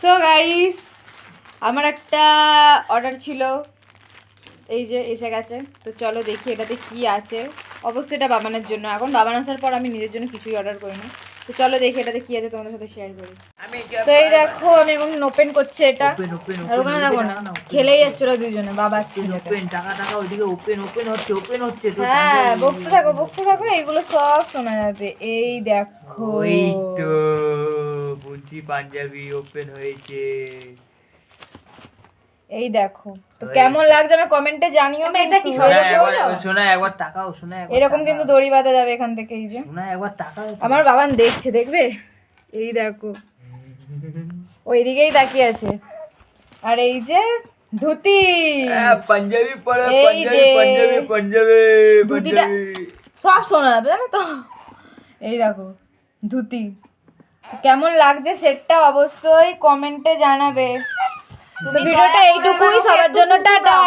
So guys, আমার একটা order ছিল, এই যে এসে গেছে। তো চলো দেখি এটাতে কি আছে। অবশ্যই এটা বাবানের জন্য। এখন বাবান আসার পর আমি নিজের জন্য কিছুই অর্ডার করি না। তো চলো দেখি এটাতে কি আছে, তোমাদের সাথে শেয়ার করি। তো এই দেখো আমি এখন ওপেন করছি এটা। আর ওখানে দেখো না, খেলেই যাচ্ছে ওরা দুজনে, বাবা ছেলে। টাকা টাকা ওইদিকে ওপেন হচ্ছে। হ্যাঁ, বকতে থাকো, এইগুলো সব শোনা যাবে। এই দেখো, ওই তো বুঝি পাঞ্জাবি ওপেন হয়েছে। এই দেখো। তো কেমন লাগছে আমি কমেন্টে জানিও। এটা কি শোনা একবার তাকাও, এরকম কিন্তু দড়ি বাঁধা যাবে এখান থেকে। এই যে শোনা একবার তাকাও। আমার বাবান দেখছে, দেখবে। এই দেখো, ওইদিকেই তাকিয়ে আছে। আর এই যে ধুতি, পাঞ্জাবি পরে এই যে পাঞ্জাবি ধুতিটা সব শোনা যাবে, জানো তো। এই দেখো ধুতি। তো কেমন লাগছে সেটটা অবশ্যই কমেন্টে জানাবে। তো ভিডিওটা এইটুকুই, সবার জন্য টাটা।